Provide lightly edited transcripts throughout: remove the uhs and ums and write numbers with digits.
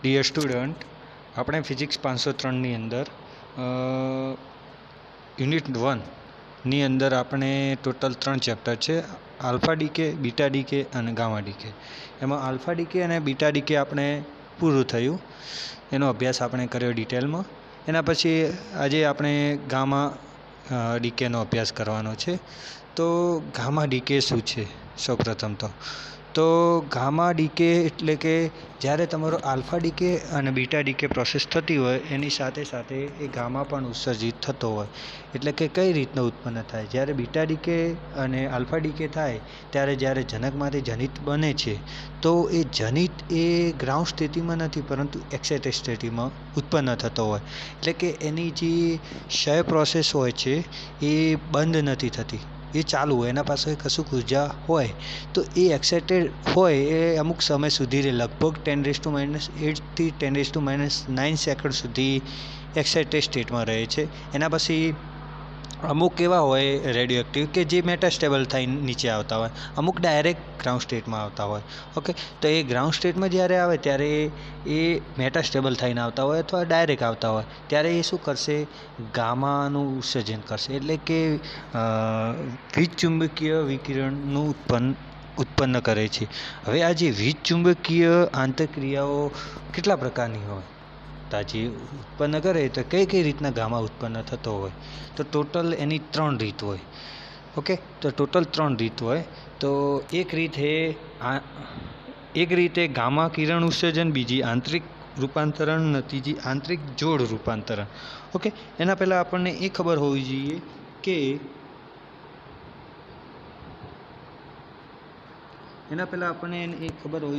Dear student, આપણે physics 503ની અંદર unit 1ની અંદર આપણે ટોટલ 3 ચેપ્ટર છે, આલ્ફા ડીકે, બીટા ડીકે અને ગામા ડીકે. એમાં આલ્ફા ડીકે અને બીટા ડીકે આપણે પૂરું થયું, એનો અભ્યાસ આપણે કર્યો ડિટેલમાં. એના પછી આજે આપણે ગામા ડીકેનો અભ્યાસ કરવાનો છે. તો ગામા ડીકે શું છે? સૌપ્રથમ તો ગામા ડીકે એટલે કે જ્યારે તમારો આલ્ફા ડીકે અને બીટા ડીકે પ્રોસેસ થતી હોય એની સાથે સાથે એ ગામા પણ ઉત્સર્જિત થતો હોય. એટલે કે કઈ રીતના ઉત્પન્ન થાય? જ્યારે બીટા ડીકે અને આલ્ફા ડીકે થાય ત્યારે જ્યારે જનકમાંથી જનિત બને છે તો એ જનિત એ ગ્રાઉન્ડ સ્થિતિમાં નથી પરંતુ એક્સાઇટેડ સ્થિતિમાં ઉત્પન્ન થતો હોય. એટલે કે એની જે ક્ષય પ્રોસેસ હોય છે એ બંધ નથી થતી, એ ચાલુ હોય. એના પાસે કશુંક ઉર્જા હોય તો એ એક્સાઇટેડ હોય એ અમુક સમય સુધી લગભગ 10⁻⁸ થી 10⁻⁹ સેકન્ડ સુધી એક્સાઇટેડ સ્ટેટમાં રહે છે. એના પછી અમુક એવા હોય રેડિયો એક્ટિવ કે જે મેટાસ્ટેબલ થઈને નીચે આવતા હોય, અમુક ડાયરેક્ટ ગ્રાઉન્ડ સ્ટેટમાં આવતા હોય. ઓકે, તો એ ગ્રાઉન્ડ સ્ટેટમાં જ્યારે આવે ત્યારે એ મેટાસ્ટેબલ થઈને આવતા હોય અથવા ડાયરેક્ટ આવતા હોય ત્યારે એ શું કરશે? ગામાનું ઉત્સર્જન કરશે. એટલે કે વીજ ચુંબકીય વિકિરણનું ઉત્પન્ન કરે છે. હવે આ જે વીજ ચુંબકીય આંતરક્રિયાઓ કેટલા પ્રકારની હોય? તો જે ઉત્પન્ન કરે તો કઈ રીતના ગામા ઉત્પન્ન થતો હોય? તો ટોટલ એની 3 રીત હોય. ઓકે, તો ટોટલ 3 રીત હોય. તો એક રીત એ ગામા કિરણ ઉત્સર્જન, બીજી આંતરિક રૂપાંતરણ, ત્રીજી આંતરિક જોડ રૂપાંતરણ. ઓકે, એના પહેલાં આપણને એ ખબર હોવી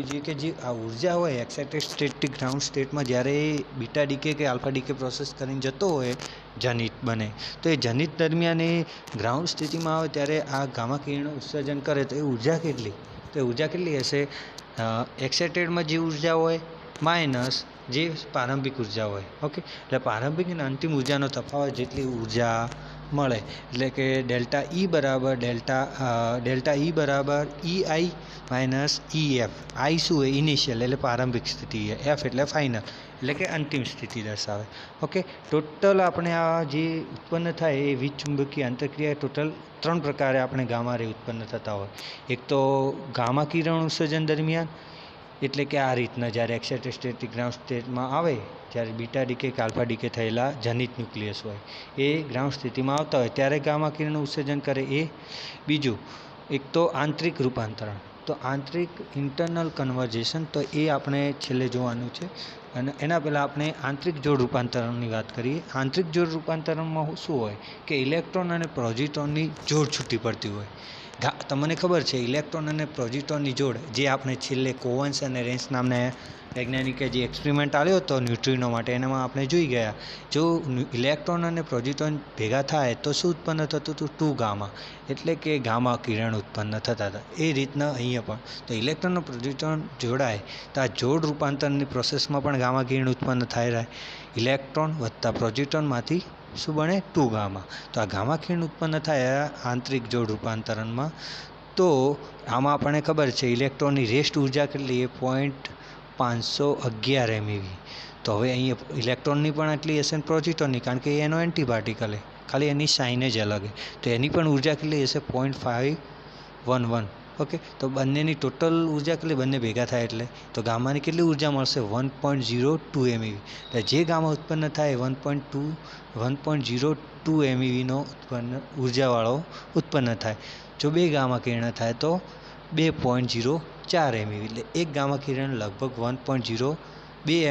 જોઈએ કે જે આ ઉર્જા હોય એક્સાઇટેડ સ્ટેટથી ગ્રાઉન્ડ સ્ટેટમાં જ્યારે બીટા ડીકે કે આલ્ફા ડીકે પ્રોસેસ કરીને જતો હોય, જનિત બને, તો એ જનિત દરમિયાન એ ગ્રાઉન્ડ સ્થિતિમાં આવે ત્યારે આ ગામા કિરણ ઉત્સર્જન કરે તો એ ઉર્જા કેટલી? તો એ ઉર્જા કેટલી હશે? એક્સાઇટેડમાં જે ઉર્જા હોય માઇનસ જે પ્રારંભિક ઉર્જા હોય. ઓકે, એટલે પ્રારંભિક અને અંતિમ ઉર્જાનો તફાવત જેટલી ઉર્જા મળે. એટલે કે ડેલ્ટા ઈ બરાબર EI માઇનસ EF. આઈ શું હોય? ઇનિશિયલ એટલે પ્રારંભિક સ્થિતિ, એફ એટલે ફાઇનલ એટલે કે અંતિમ સ્થિતિ દર્શાવે. ઓકે, ટોટલ આપણે આ જે ઉત્પન્ન થાય એ વીજ ચુંબકીય આંતરક્રિયા ટોટલ 3 પ્રકારે આપણે ગામા રે ઉત્પન્ન થતા હોય. એક તો ગામા કિરણ ઉત્સર્જન દરમિયાન, એટલે કે આ રીતના જ્યારે એક્સાઇટેડ સ્ટેટથી ગ્રાઉન્ડ સ્ટેટમાં આવે જ્યારે બીટા ડીકે કે આલ્ફા ડીકે થયેલા જનિત ન્યુક્લિયસ હોય એ ગ્રાઉન્ડ સ્થિતિમાં આવતા હોય ત્યારે ગામા કિરણ ઉત્સર્જન કરે એ. બીજું એક તો આંતરિક રૂપાંતરણ. તો આંતરિક ઇન્ટરનલ કન્વર્જેશન, તો એ આપણે છેલ્લે જોવાનું છે. અને એના પહેલાં આપણે આંતરિક જોડ રૂપાંતરણની વાત કરીએ. આંતરિક જોડ રૂપાંતરણમાં શું હોય કે ઇલેક્ટ્રોન અને પ્રોઝિટ્રોનની જોડ છૂટી પડતી હોય. તમને ખબર છે ઇલેક્ટ્રોન અને પ્રોઝિટ્રોનની જોડ જે આપણે છેલ્લે કોવન્સ અને રેન્સ નામના વૈજ્ઞાનિકે જે એક્સપેરિમેન્ટ આવ્યો હતો ન્યુટ્રિનો માટે, એનામાં આપણે જોઈ ગયા જો ઇલેક્ટ્રોન અને પ્રોઝિટ્રોન ભેગા થાય તો શું ઉત્પન્ન થતું હતું? 2 ગામા, એટલે કે ગામા કિરણ ઉત્પન્ન થતા હતા. એ રીતના અહીંયા પણ તો ઇલેક્ટ્રોન અને પ્રોઝિટ્રોન જોડાય તો આ જોડ રૂપાંતરની પ્રોસેસમાં પણ ગામા કિરણ ઉત્પન્ન થાય રહે. ઇલેક્ટ્રોન વત્તા પ્રોઝિટ્રોનમાંથી શું બને? 2 ગામા. તો આ ગામા કિરણ ઉત્પન્ન થાય આંતરિક જોડ રૂપાંતરણમાં. તો આમાં આપણને ખબર છે ઇલેક્ટ્રોનની રેસ્ટ ઉર્જા કેટલી? 511 MeV. તો હવે અહીંયા ઇલેક્ટ્રોનની પણ આટલી હશે ને પ્રોઝિટ્રોનની, કારણ કે એનો એન્ટી પાર્ટિકલ છે, ખાલી એની સાઇન જ અલગ છે. તો એની પણ ઉર્જા કેટલી હશે? 0.511. ઓકે, તો બંનેની ટોટલ ઉર્જા કેટલી? બંને ભેગા થાય એટલે તો ગામાની કેટલી ઉર્જા મળશે? 1.02 MeV. એટલે જે ગામા ઉત્પન્ન થાય 1.02 MeVનો ઉર્જાવાળો ઉત્પન્ન થાય. જો 2 ગામા કિરણ થાય તો 2.04 MeV. એટલે એક ગામા કિરણ લગભગ 1.02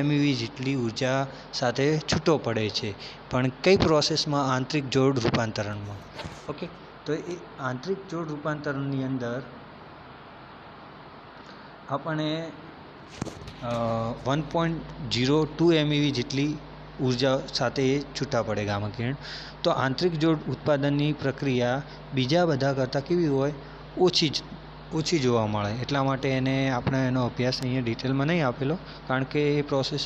MeV જેટલી ઉર્જા સાથે છૂટો પડે છે. પણ કઈ પ્રોસેસમાં? આંતરિક જોડ રૂપાંતરણમાં. ઓકે, તો એ આંતરિક જોડ રૂપાંતરણની અંદર આપણે 1.02 MeV જેટલી ઉર્જા સાથે એ છૂટા પડે ગામા કિરણ. તો આંતરિક જોડ ઉત્પાદનની પ્રક્રિયા બીજા બધા કરતાં કેવી હોય? ઓછી જોવા મળે. એટલા માટે આપણે એનો અભ્યાસ અહીંયા ડિટેલમાં નહીં આપેલો, કારણ કે એ પ્રોસેસ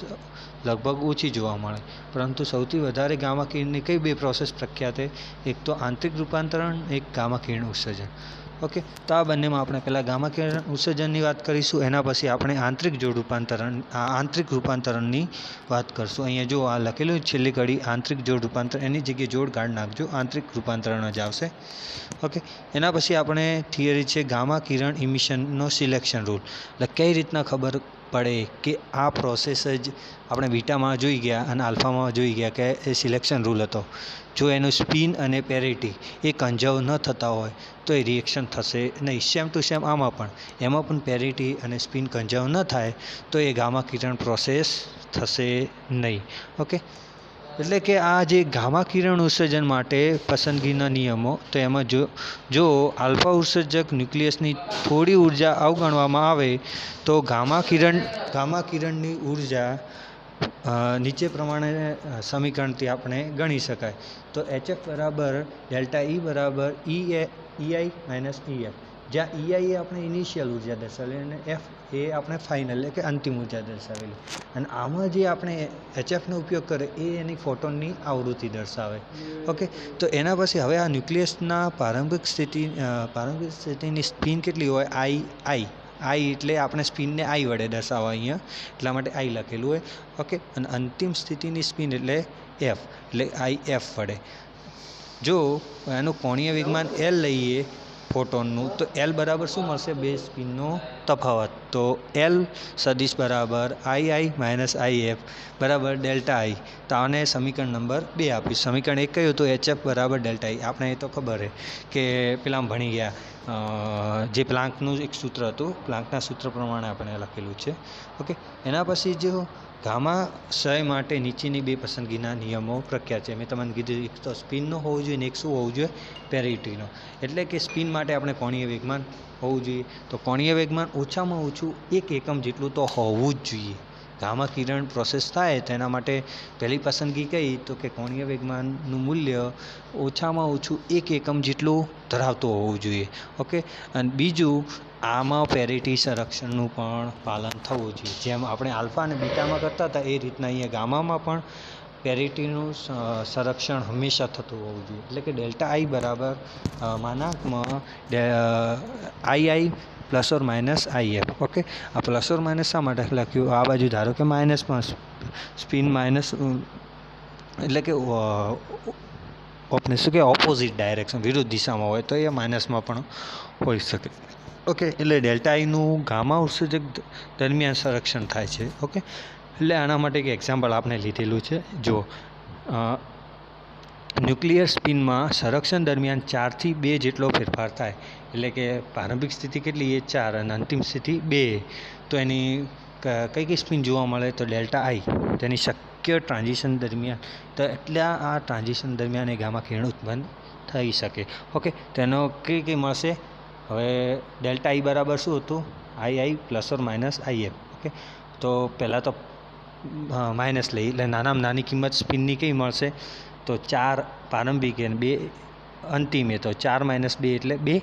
લગભગ ઓછી જોવા મળે. પરંતુ સૌથી વધારે ગામા કિરણની કઈ 2 પ્રોસેસ પ્રખ્યાત છે? એક તો આંતરિક રૂપાંતરણ, એક ગામા કિરણ ઉત્સર્જન. ઓકે, તો આ બંનેમાં આપણે પહેલાં ગામા કિરણ ઉત્સર્જનની વાત કરીશું, એના પછી આપણે આંતરિક રૂપાંતરણની વાત કરશું. અહીંયા જો આ લખેલું છેલ્લી કડી આંતરિક જોડ રૂપાંતર, એની જગ્યાએ જોડ ગાળ નાખજો, આંતરિક રૂપાંતરણ જ આવશે. ઓકે, એના પછી આપણે થિયરી છે ગામા કિરણ ઇમિશનનો સિલેક્શન રૂલ. એટલે કઈ રીતના ખબર પડે કે આ પ્રોસેસ જ આપણે બીટામાં જોઈ ગયા અને આલ્ફામાં જોઈ ગયા કે એ સિલેક્શન રૂલ હતો. જો એનું સ્પિન અને પેરિટી એ કન્ઝર્વ ન થતા હોય તો એ રિએક્શન થશે નહીં. સેમ ટુ સેમ આમાં પણ, એમાં પણ પેરિટી અને સ્પિન કન્ઝર્વ ન થાય તો એ ગામા કિરણ પ્રોસેસ થશે નહીં. ઓકે, એટલે કે આ જે ગામા કિરણ ઉત્સર્જન માટે પસંદગીના નિયમો, તો એમાં જો આલ્ફા ઉત્સર્જક ન્યુક્લિયસની થોડી ઉર્જા અવગણવામાં આવે તો ગામા કિરણની ઉર્જા નીચે પ્રમાણે સમીકરણથી આપણે ગણી શકાય. તો HF બરાબર ડેલ્ટા E બરાબર EI માઇનસ EF, જ્યાં EI એ આપણે ઇનિશિયલ ઉર્જા દર્શાવેલી અને F એ આપણે ફાઇનલ એટલે કે અંતિમ ઉર્જા દર્શાવેલી. અને આમાં જે આપણે HFનો ઉપયોગ કરે એ એની ફોટોનની આવૃત્તિ દર્શાવે. ઓકે, તો એના પછી હવે આ ન્યુક્લિયસના પ્રારંભિક સ્થિતિની સ્પિન કેટલી હોય? I એટલે આપણે સ્પિનને I વડે દર્શાવવા અહીંયા, એટલા માટે I લખેલું હોય. ઓકે, અને અંતિમ સ્થિતિની સ્પિન એટલે F, એટલે IF વડે. જો એનું કોણીય વેગમાન L લઈએ ફોટોનનું, તો L બરાબર શું મળશે? બે સ્પિનનો તફાવત. તો L સદિશ બરાબર II માઇનસ IF બરાબર ડેલ્ટા I. તો આને સમીકરણ નંબર 2 આપીશું. સમીકરણ 1 કયું હતું? HF બરાબર ડેલ્ટા I. આપણે એ તો ખબર છે કે પેલા ભણી ગયા, જે પ્લાન્કનું એક સૂત્ર હતું, પ્લાન્કના સૂત્ર પ્રમાણે આપણે લખેલું છે. ઓકે, એના પછી જો ગામા ક્ષય માટે નીચેની બે પસંદગીના નિયમો પ્રખ્યાત છે. મેં તમને કીધું, એક તો સ્પિનનો હોવું જોઈએ ને એક શું હોવું જોઈએ? પેરિટીનો. એટલે કે સ્પિન માટે આપણે કોણીય વેગમાન હોવું જોઈએ, તો કોણીય વેગમાન ઓછામાં ઓછું 1 એકમ જેટલું તો હોવું જ જોઈએ. ગામા કિરણ પ્રોસેસ થાય તો એના માટે પહેલી પસંદગી કઈ? તો કે કોણીય વેગમાનનું મૂલ્ય ઓછામાં ઓછું 1 એકમ જેટલું ધરાવતું હોવું જોઈએ. ઓકે, અને બીજું આમાં પેરિટી સંરક્ષણનું પણ પાલન થવું જોઈએ. જેમ આપણે આલ્ફા અને બીટામાં કરતા હતા એ રીતના અહીંયા ગામામાં પણ પેરિટીનું સંરક્ષણ હંમેશા થતું હોવું જોઈએ. એટલે કે ડેલ્ટા I બરાબર માનાંકમાં II plus or minus IF. Okay, આ પ્લસ ઓર માઇનસ શા માટે લખ્યું? આ બાજુ ધારો કે માઇનસમાં સ્પિન માઇનસ, એટલે કે આપણે શું કે ઓપોઝિટ ડાયરેક્શન, વિરુદ્ધ દિશામાં હોય તો એ માઇનસમાં પણ હોઈ શકે. ઓકે, એટલે ડેલ્ટા Iનું ગામા ઉત્સર્જક દરમિયાન સંરક્ષણ થાય છે. ઓકે, એટલે આના માટે એક એક્ઝામ્પલ આપણે લીધેલું છે. જો ન્યુક્લિયર સ્પિનમાં સંરક્ષણ દરમિયાન 4 થી 2 જેટલો ફેરફાર થાય, એટલે કે પ્રારંભિક સ્થિતિ કેટલી? એ 4 અને અંતિમ સ્થિતિ 2. તો એની કઈ સ્પિન જોવા મળે? તો ડેલ્ટા I. તેની શક્ય ટ્રાન્ઝિશન દરમિયાન, તો એટલા આ ટ્રાન્ઝિશન દરમિયાન એ ગામા કિરણ ઉત્પન્ન થઈ શકે. ઓકે, તેનો કઈ મળશે? હવે ડેલ્ટા I બરાબર શું હતું? II plus or minus IF. Okay, તો પહેલાં તો માઇનસ લઈ, એટલે નાનામાં નાની કિંમત સ્પિનની કઈ મળશે? તો 4 પ્રારંભિક અને 2 અંતિમે, તો 4 માઇનસ 2 એટલે 2.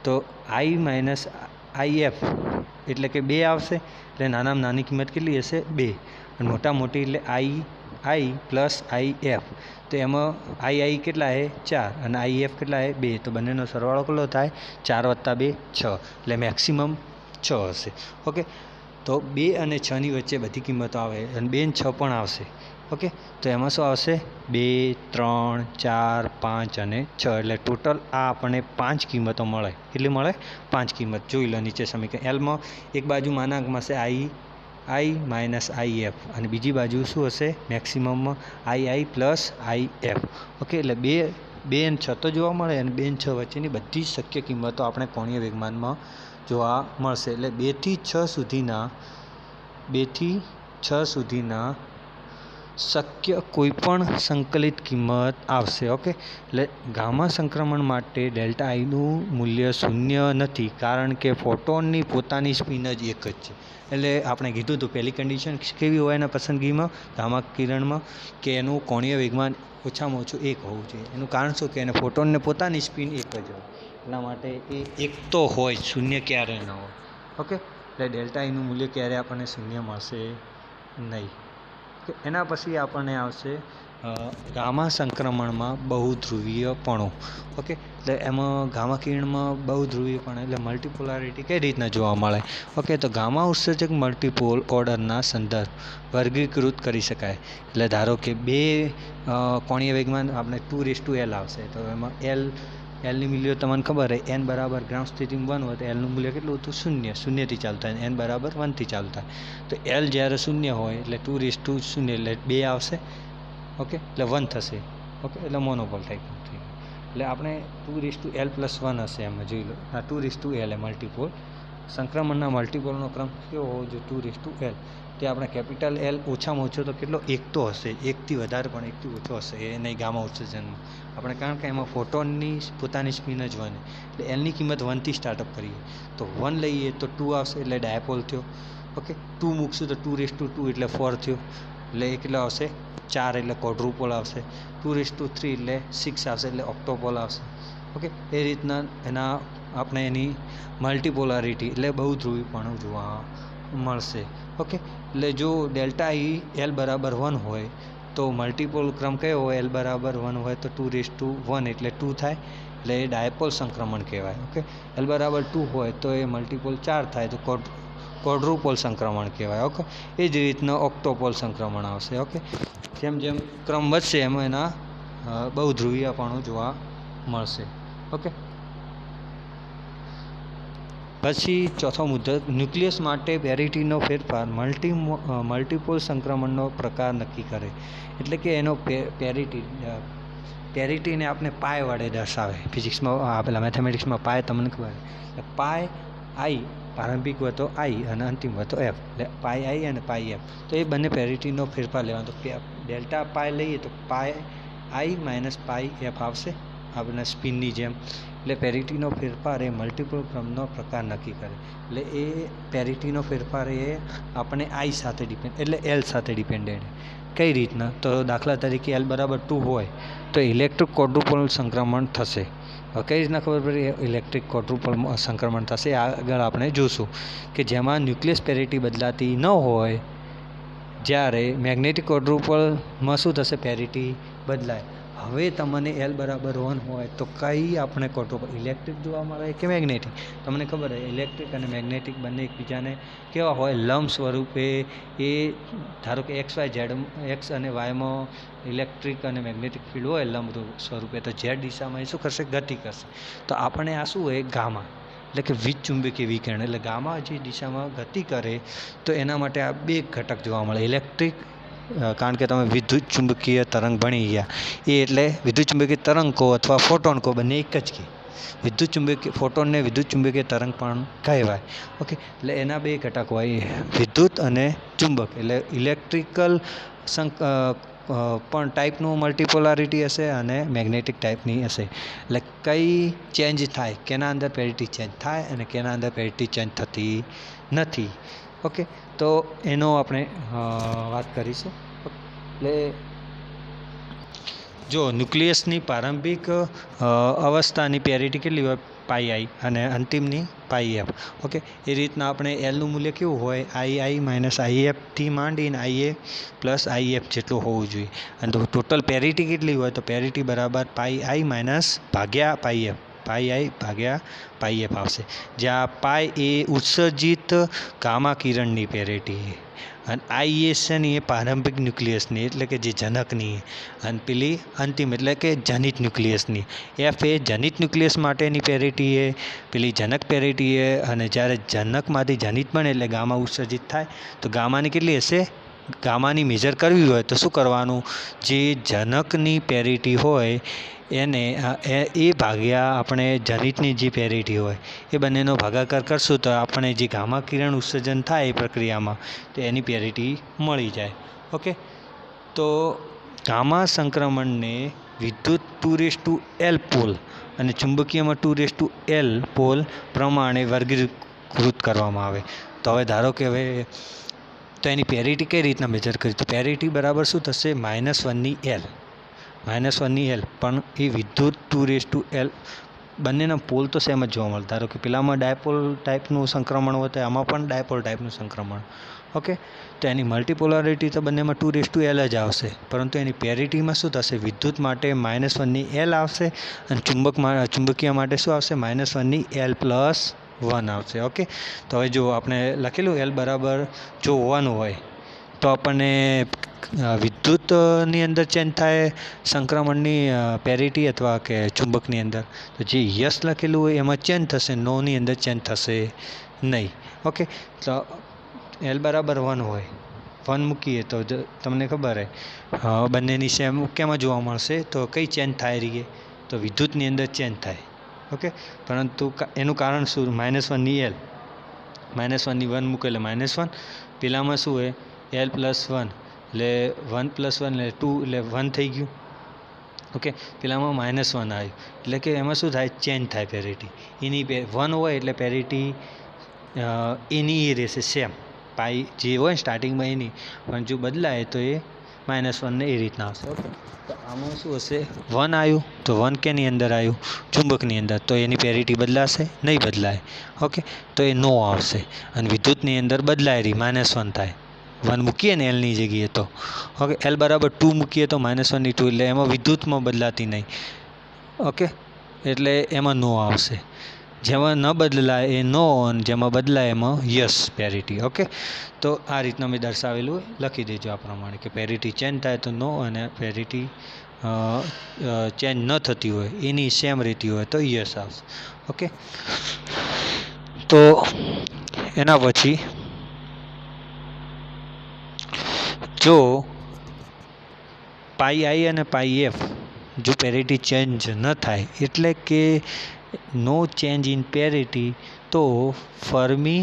તો I માઇનસ IF એટલે કે 2 આવશે. એટલે નાનામાં નાની કિંમત કેટલી હશે? 2. અને મોટા મોટી એટલે I પ્લસ IF. તો એમાં II કેટલા છે? 4 અને IF કેટલા છે? 2. તો બંનેનો સરવાળો કેટલો થાય? 4 + 2 6, એટલે મેક્સિમમ 6 હશે. ઓકે, તો 2 અને 6ની વચ્ચે બધી કિંમતો આવે અને 2 અને 6 પણ આવશે. ઓકે, તો એમાં શું આવશે? 2, 3, 4, 5 અને 6, એટલે ટોટલ આ આપણને 5 કિંમતો મળે. કેટલી મળે? 5 કિંમત. જોઈ લો નીચે સમીકરણ. Lમાં એક બાજુ માનાંકમાં છે I માઇનસ IF અને બીજી બાજુ શું હશે? મેક્સિમમમાં II પ્લસ IF. ઓકે, એટલે 2 અને 6 તો જોવા મળે અને 2 અને 6 વચ્ચેની બધી શક્ય કિંમતો આપણે કોણીય વેગમાનમાં જોવા મળશે. એટલે 2 થી 6 સુધીના શક્ય કોઈપણ સંકલિત કિંમત આવશે. ઓકે, એટલે ગામા સંક્રમણ માટે ડેલ્ટા Iનું મૂલ્ય 0 નથી, કારણ કે ફોટોનની પોતાની સ્પિન જ એક જ છે. એટલે આપણે કીધું હતું પહેલી કન્ડિશન કેવી હોય એના પસંદગીમાં ગામા કિરણમાં, કે એનું કોણીય વેગમાન ઓછામાં ઓછું 1 હોવું જોઈએ. એનું કારણ શું? કે એને ફોટોનને પોતાની સ્પિન એક જ હોય, એટલા માટે એ 1 તો હોય, 0 ક્યારેય ન હોય. ઓકે, એટલે ડેલ્ટા Iનું મૂલ્ય ક્યારે આપણને 0 મળશે નહીં. એના પછી આપણને આવશે ગામા સંક્રમણમાં બહુધ્રુવીયપણું. ઓકે, એટલે એમાં ગામા કિરણમાં બહુધ્રુવીયપણું એટલે મલ્ટીપોલારિટી કઈ રીતના જોવા મળે. ઓકે, તો ગામા ઉત્સર્જક મલ્ટીપોલ ઓર્ડરના સંદર્ભ વર્ગીકૃત કરી શકાય. એટલે ધારો કે બે કોણીય વેગમાન આપણે 2:l આવશે, તો એમાં એલની મૂલ્ય તમને ખબર હોય, n બરાબર ગ્રાઉન્ડ સ્થિતિમાં 1 હોય તો એલનું મૂલ્ય કેટલું હતું? 0. 0થી ચાલુ થાય, n બરાબર 1થી ચાલુ થાય. તો એલ જ્યારે 0 હોય એટલે 2:0 એટલે 2 આવશે. ઓકે, એટલે 1 થશે. ઓકે, એટલે મોનોપોલ ટાઈપનું થઈ ગયું. એટલે આપણે 2:l+1 હશે એમાં જોઈ લો. આ 2:l એ મલ્ટીપોલ સંક્રમણના મલ્ટીપોલનો ક્રમ કેવો હોવો જોઈએ? 2:l. તે આપણે કેપિટલ એલ ઓછામાં ઓછો તો કેટલો? 1 તો હશે, 1થી વધારે પણ 1થી ઓછો હશે એ નહીં ગામા ઉત્સર્જનમાં આપણે, કારણ કે એમાં ફોટોનની પોતાની સ્પિન જ 1, એટલે એલની કિંમત 1થી સ્ટાર્ટઅપ કરીએ તો 1 લઈએ તો 2 આવશે એટલે ડાયપોલ થયો. ઓકે, 2 મૂકશું તો 2:2 એટલે 4 થયો, એટલે એ કેટલો આવશે? 4 એટલે ક્વોડ્રુપોલ આવશે. 2:3 એટલે 6 આવશે એટલે ઓક્ટોપોલ આવશે. ઓકે, એ રીતના આપણે એની મલ્ટીપોલારિટી એટલે બહુધ્રુવીપણું જોવા મળશે. ઓકે, એટલે જો ડેલ્ટા ઈ એલ બરાબર 1 હોય તો મલ્ટીપોલ ક્રમ કયો હોય? એલ બરાબર 1 હોય તો 2:1 એટલે 2 થાય, એટલે એ ડાયપોલ સંક્રમણ કહેવાય. ઓકે, એલ બરાબર 2 હોય તો એ મલ્ટીપોલ 4 થાય તો ક્વોડ્રુપોલ સંક્રમણ કહેવાય. ઓકે, એ જ રીતના ઓક્ટોપોલ સંક્રમણ આવશે. ઓકે, જેમ જેમ ક્રમ વધશે એમાં એના બહુધ્રુવીયપણું જોવા મળશે. ઓકે, પછી ચોથો મુદ્દો, ન્યુક્લિયસ માટે પેરિટીનો ફેરફાર મલ્ટીપોલ સંક્રમણનો પ્રકાર નક્કી કરે. એટલે કે એનો પેરિટીને આપણે પાય વડે દર્શાવે. ફિઝિક્સમાં આપેલા મેથેમેટિક્સમાં પાય તમને ખબર, એટલે પાય આઈ પ્રારંભિક હોય તો આઈ અને અંતિમ હોય તો એફ, એટલે પાય આઈ અને પાય એફ. તો એ બંને પેરિટીનો ફેરફાર લેવાનો. તો ડેલ્ટા પાય લઈએ તો પાય આઈ માઇનસ પાય એફ આવશે આપણે સ્પિનની જેમ. એટલે પેરિટીનો ફેરફાર એ મલ્ટીપોલ ક્રમનો પ્રકાર નક્કી કરે. એટલે એ પેરિટીનો ફેરફાર એ આપણે આઈ સાથે એટલે એલ સાથે ડિપેન્ડેન્ટ. કઈ રીતના? તો દાખલા તરીકે એલ બરાબર 2 હોય તો ઇલેક્ટ્રિક ક્વોડ્રુપોલ સંક્રમણ થશે. કઈ રીતના ખબર પડી ઇલેક્ટ્રિક ક્વોડ્રુપોલ સંક્રમણ થશે? આગળ આપણે જોશું કે જેમાં ન્યુક્લિયસ પેરિટી બદલાતી ન હોય, જ્યારે મેગ્નેટિક ક્વોડ્રુપોલમાં શું થશે? પેરિટી બદલાય. હવે તમને એલ બરાબર 1 હોય તો કઈ આપણે ક્વોડ્રુપોલ ઇલેક્ટ્રિક જોવા મળે કે મેગ્નેટિક? તમને ખબર હોય ઇલેક્ટ્રિક અને મેગ્નેટિક બંને એકબીજાને કેવા હોય? લંબ સ્વરૂપે. એ ધારો કે એક્સ અને વાયમાં ઇલેક્ટ્રિક અને મેગ્નેટિક ફિલ્ડ હોય લંબ સ્વરૂપે, તો ઝેડ દિશામાં એ શું કરશે? ગતિ કરશે. તો આપણે આ શું હોય? ગામા, એટલે કે વીજચુંબકીય વિકિરણ. એટલે ગામા જે દિશામાં ગતિ કરે તો એના માટે આ બે ઘટક જોવા મળે. ઇલેક્ટ્રિક, કારણ કે તમે વિદ્યુત ચુંબકીય તરંગ ભણી ગયા, એ એટલે વિદ્યુત ચુંબકીય તરંગ કહો અથવા ફોટોન કહો, બંને એક જ કહે. વિદ્યુત ચુંબકીય ફોટોનને વિદ્યુત ચુંબકીય તરંગ પણ કહેવાય. ઓકે, એટલે એના બે ઘટક હોય, વિદ્યુત અને ચુંબક. એટલે ઇલેક્ટ્રિકલ પણ ટાઈપનું મલ્ટીપોલારિટી હશે અને મેગ્નેટિક ટાઈપની હશે. એટલે કઈ ચેન્જ થાય, કેના અંદર પેરિટી ચેન્જ થાય અને કેના અંદર પેરિટી ચેન્જ થતી નથી. ઓકે, તો એનો આપણે વાત કરીશું. એટલે જો ન્યુક્લિયસની પ્રારંભિક અવસ્થાની પેરિટી કેટલી હોય? પાઈ આઈ અને અંતિમની પાઈ એફ. ઓકે, એ રીતના આપણે એલનું મૂલ્ય કેવું હોય? આઈ માઇનસ આઈ એફથી માંડીને આઈએ પ્લસ આઈ એફ જેટલું હોવું જોઈએ. અને ટોટલ પેરિટી કેટલી હોય? તો પેરિટી બરાબર પાઈ આઈ માઇનસ ભાગ્યા પાઈ એફ, પાઈ આઈ ભાગ્યા પાઈ એફ આવશે. જ્યાં પાઈ એ ઉત્સર્જિત ગામા કિરણની પેરિટી અને આઈ એ છે ને એ પ્રારંભિક ન્યુક્લિયસની, એટલે કે જે જનકની, અને પેલી અંતિમ એટલે કે જનિત ન્યુક્લિયસની. એફ એ જનિત ન્યુક્લિયસ માટેની પેરિટી એ, પેલી જનક પેરિટી એ. અને જ્યારે જનકમાંથી જનિત બને એટલે ગામા ઉત્સર્જિત થાય, તો ગામાની કેટલી હશે? ગામાની મેજર કરવી હોય તો શું કરવાનું? જે જનકની પેરિટી હોય એને એ ભાગ્યા આપણે જનિતની જે પેરિટી હોય એ બંનેનો ભાગાકાર કરશું તો આપણે જે ગામા કિરણ ઉત્સર્જન થાય એ પ્રક્રિયામાં, તો એની પેરિટી મળી જાય. ઓકે, તો ગામા સંક્રમણને વિદ્યુત 2:l પોલ અને ચુંબકીયમાં 2:l પોલ પ્રમાણે વર્ગીકૃત કરવામાં આવે. તો હવે ધારો કે તો એની પેરિટી કઈ રીતના મેજર કરી? તો પેરિટી બરાબર શું થશે? -1ની એલ, -1ની એલ. પણ એ વિદ્યુત 2:l બંનેના પોલ તો સેમ જ જોવા મળે. ધારો કે પેલામાં ડાયપોલ ટાઈપનું સંક્રમણ હોય તો આમાં પણ ડાયપોલ ટાઈપનું સંક્રમણ ઓકે, તો એની મલ્ટીપોલારિટી તો બંનેમાં 2l જ આવશે, પરંતુ એની પેરિટીમાં શું થશે? વિદ્યુત માટે -1 આવશે અને ચુંબકીય માટે શું આવશે? -1l+1 આવશે. ઓકે, તો હવે જો આપણે લખેલું l બરાબર જો 1 હોય તો આપણને વિદ્યુતની અંદર ચેન્જ થાય સંક્રમણની પેરિટી અથવા કે ચુંબકની અંદર, તો જે યસ લખેલું હોય એમાં ચેન્જ થશે, નોની અંદર ચેન્જ થશે નહીં. ઓકે, તો l બરાબર 1 હોય, 1 મૂકીએ તો તમને ખબર હે બંનેની સેમ કેમાં જોવા મળશે? તો કઈ ચેન્જ થાય રહીએ? તો વિદ્યુતની અંદર ચેન્જ થાય. ઓકે, પરંતુ એનું કારણ શું? -1ની l, -1ની 1 મૂકે એટલે -1, પેલામાં શું હોય? l+1 એટલે 1+1 એટલે 2 એટલે 1 થઈ ગયું. ઓકે, પેલામાં -1 આવ્યું એટલે કે એમાં શું થાય? ચેન્જ થાય પેરિટી. એની 1 હોય એટલે પેરિટી એની એ રહેશે સેમ, પાઈ જે હોય ને સ્ટાર્ટિંગમાં એની, પણ જો બદલાય તો એ -1 ને એ રીતના આવશે. ઓકે, તો આમાં શું હશે? 1 આવ્યું તો 1 કેની અંદર આવ્યું? ચુંબકની અંદર, તો એની પેરિટી બદલાશે? નહીં બદલાય. ઓકે, તો એ નો આવશે. અને વિદ્યુતની અંદર બદલાય રહી, -1 થાય, 1 મૂકીએ ને એલની જગ્યાએ તો. ઓકે, l બરાબર 2 મૂકીએ તો -1ની 2 એટલે એમાં વિદ્યુતમાં બદલાતી નહીં. ઓકે, એટલે એમાં નો આવશે. જેમાં ન બદલાય એ નો, અને જેમાં બદલાય એમાં યસ પેરિટી. ઓકે, તો આ રીતના મેં દર્શાવેલું લખી દેજો આ પ્રમાણે, કે પેરિટી ચેન્જ થાય તો નો, અને પેરિટી ચેન્જ ન થતી હોય એની સેમ રહેતી હોય તો યસ આવશે. ઓકે, તો એના પછી જો પાઈ આઈ અને પાઈ એફ જો પેરિટી ચેન્જ ન થાય, એટલે કે નો ચેન્જ ઇન પેરિટી, તો ફર્મી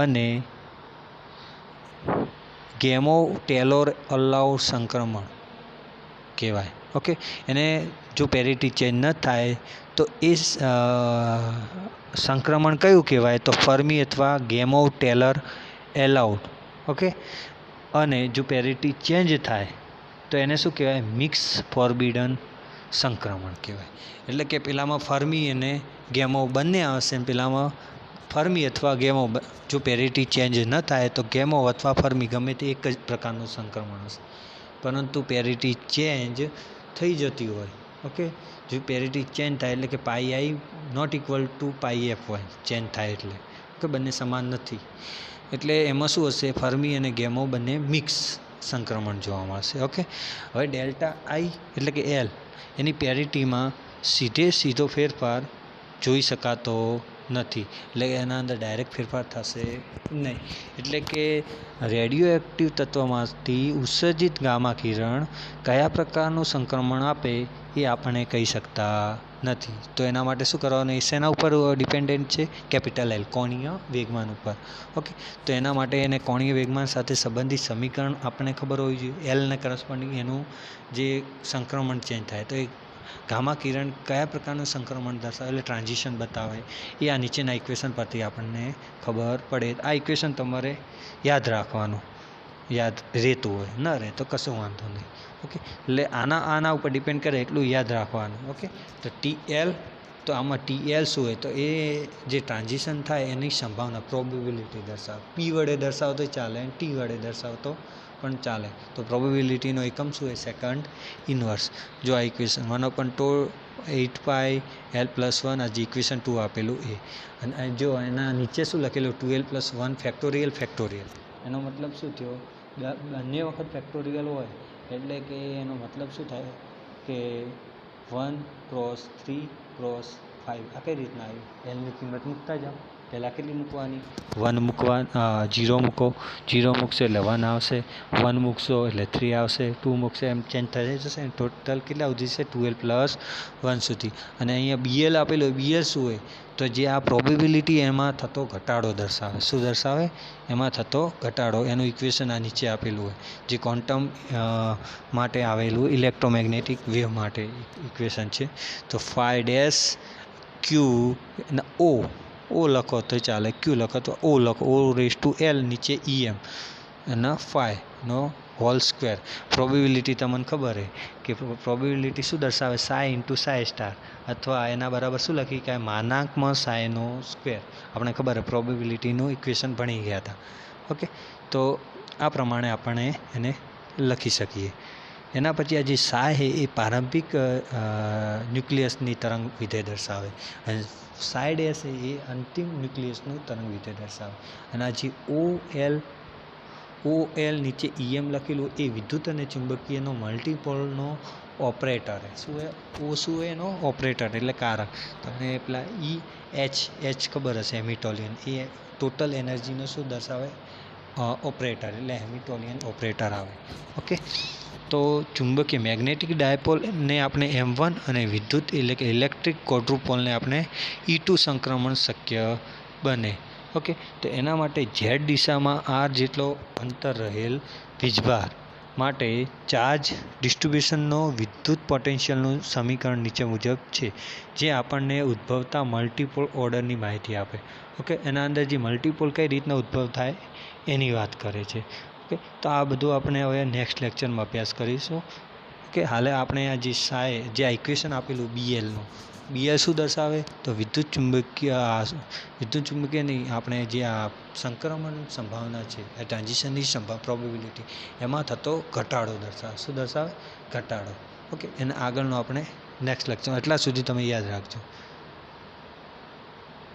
અને ગેમો-ટેલોર અલાઉડ સંક્રમણ કહેવાય. ઓકે, એને જો પેરિટી ચેન્જ ન થાય તો એ સંક્રમણ કયું કહેવાય? તો ફર્મી અથવા ગેમો-ટેલર એલાઉડ. ઓકે, અને જો પેરિટી ચેન્જ થાય તો એને શું કહેવાય? મિક્સ ફોરબિડન સંક્રમણ કહેવાય. એટલે કે પેલામાં ફર્મી અને ગેમો બંને આવશે, અને પેલામાં ફર્મી અથવા ગેમો જો પેરિટી ચેન્જ ન થાય તો ગેમો અથવા ફર્મી ગમે તે એક જ પ્રકારનું સંક્રમણ હશે. પરંતુ પેરિટી ચેન્જ થઈ જતી હોય, ઓકે, જો પેરિટી ચેન્જ થાય એટલે કે pi i not equal to pi f હોય, ચેન્જ થાય એટલે કે બંને સમાન નથી, એટલે એમાં શું હશે? ફર્મી અને ગેમો બંને મિક્સ સંક્રમણ જોવા મળશે. ઓકે, હવે ડેલ્ટા આઈ એટલે કે એલ, એની પેરિટીમાં સીધો ફેરફાર જોઈ શકાતો નથી, એટલે એના અંદર ડાયરેક્ટ ફેરફાર થશે નહીં. એટલે કે રેડિયો એક્ટિવ તત્વમાંથી ઉત્સર્જિત ગામા કિરણ કયા પ્રકારનું સંક્રમણ આપે એ આપણે કહી શકતા નથી. તો એના માટે શું કરવાનું? એ શેના ઉપર ડિપેન્ડન્ટ છે? કેપિટલ એલ, કોણીય વેગમાન ઉપર. ઓકે, તો એના માટે એને કોણીય વેગમાન સાથે સંબંધિત સમીકરણ આપણે ખબર હોવી જોઈએ. એલને કરસ્પોન્ડિંગ એનું જે સંક્રમણ ચેન્જ થાય, તો એ ગામા કિરણ કયા પ્રકારનું સંક્રમણ દર્શાવે એટલે ટ્રાન્ઝિશન બતાવે, એ આ નીચેના ઇક્વેશન પરથી આપણને ખબર પડે. આ ઇક્વેશન તમારે યાદ રાખવાનું, યાદ રહેતું હોય, ન રહે તો કશું વાંધો નહીં. ઓકે, એટલે આના ઉપર ડિપેન્ડ કરે એટલું યાદ રાખવાનું. ઓકે, તો TL, તો આમાં TL શું હોય? તો એ જે ટ્રાન્ઝિશન થાય એની સંભાવના, પ્રોબેબિલિટી દર્શાવે. P વડે દર્શાવતો ચાલે, અને T વડે દર્શાવતો પણ ચાલે. તો પ્રોબેબિલિટીનો એકમ શું હોય? Second inverse. જો આ ઇક્વેશન 1/8πl+1 આ જે ઇક્વેશન 2 આપેલું એ, અને જો એના નીચે શું લખેલું? 2l+1 factorial. એનો મતલબ શું થયો? બંને વખત ફેક્ટોરિયલ હોય એટલે કે એનો મતલબ શું થાય? કે 1 × 3 × 5 આ કઈ રીતના આવ્યું? એલની કિંમત મૂકતા જાઓ. પહેલાં કેટલી મૂકવાની? 1 મૂકવા, 0 મૂકો, 0 મૂકશો એટલે 1 આવશે, 1 મૂકશો એટલે 3 આવશે, 2 મૂકશો એમ ચેન્જ થઈ જશે. ટોટલ કેટલા સુધી છે? 2l+1 સુધી. અને અહીંયા BL આપેલું હોય, BL શું હોય? તો જે આ પ્રોબેબિલિટી એમાં થતો ઘટાડો દર્શાવે. શું દર્શાવે? એમાં થતો ઘટાડો. એનું ઇક્વેશન આ નીચે આપેલું હોય, જે ક્વોન્ટમ માટે આવેલું ઇલેક્ટ્રોમેગ્નેટિક વેવ માટે ઇક્વેશન છે. તો φ' Q અને O લખો તો ચાલે, Q લખો તો O લખો, O⁴l નીચે EM અને નો હોલ સ્ક્વેર. પ્રોબેબિલિટી તમને ખબર છે કે પ્રોબેબિલિટી શું દર્શાવે? ψ × ψ અથવા એના બરાબર શું લખી કે માનાંકમાં ψ² આપણે ખબર છે, પ્રોબેબિલિટીનું ઇક્વેશન ભણી ગયા હતા. ઓકે, તો આ પ્રમાણે આપણે એને લખી શકીએ. એના પછી આ જે સાય છે એ પ્રારંભિક ન્યુક્લિયસની તરંગ વિધેય દર્શાવે અને સાઇડ એસ એ અંતિમ ન્યુક્લિયસનું તરંગ વિધેય દર્શાવે. અને આ જે OL નીચે EM લખેલું એ વિદ્યુત અને ચુંબકીયનો મલ્ટીપોલનો ઓપરેટર શું એ શું એનો ઓપરેટર એટલે કારક. તમને પેલા EH ખબર હશે હેમિટોલિયન, એ ટોટલ એનર્જીનો શું દર્શાવે ઓપરેટર એટલે હેમિટોલિયન ઓપરેટર આવે. ઓકે, તો ચુંબકીય મેગ્નેટિક ડાયપોલને આપણે M1 અને વિદ્યુત એટલે કે ઇલેક્ટ્રિક ક્વોડ્રુપોલને આપણે E2 સંક્રમણ શક્ય બને. ઓકે, તો એના માટે ઝેડ દિશામાં R જેટલો અંતર રહેલ વીજભાર માટે ચાર્જ ડિસ્ટ્રીબ્યુશનનો વિદ્યુત પોટેન્શિયલનું સમીકરણ નીચે મુજબ છે, જે આપણને ઉદ્ભવતા મલ્ટીપોલ ઓર્ડરની માહિતી આપે. ઓકે, એના અંદર જે મલ્ટીપોલ કઈ રીતના ઉદ્ભવ થાય એની વાત કરે છે. ઓકે, તો આ બધું આપણે હવે નેક્સ્ટ લેક્ચરમાં અભ્યાસ કરીશું. ઓકે, હાલે આપણે આ જે જે આ ઇક્વેશન આપેલું BLનું, BL શું દર્શાવે તો વિદ્યુત ચુંબકીય નહીં, આપણે જે આ સંક્રમણ સંભાવના છે એ ટ્રાન્ઝિશનની પ્રોબેબિલિટી એમાં થતો ઘટાડો દર્શાવે. શું દર્શાવે? ઘટાડો. ઓકે, એના આગળનો આપણે નેક્સ્ટ લેક્ચર. એટલા સુધી તમે યાદ રાખજો.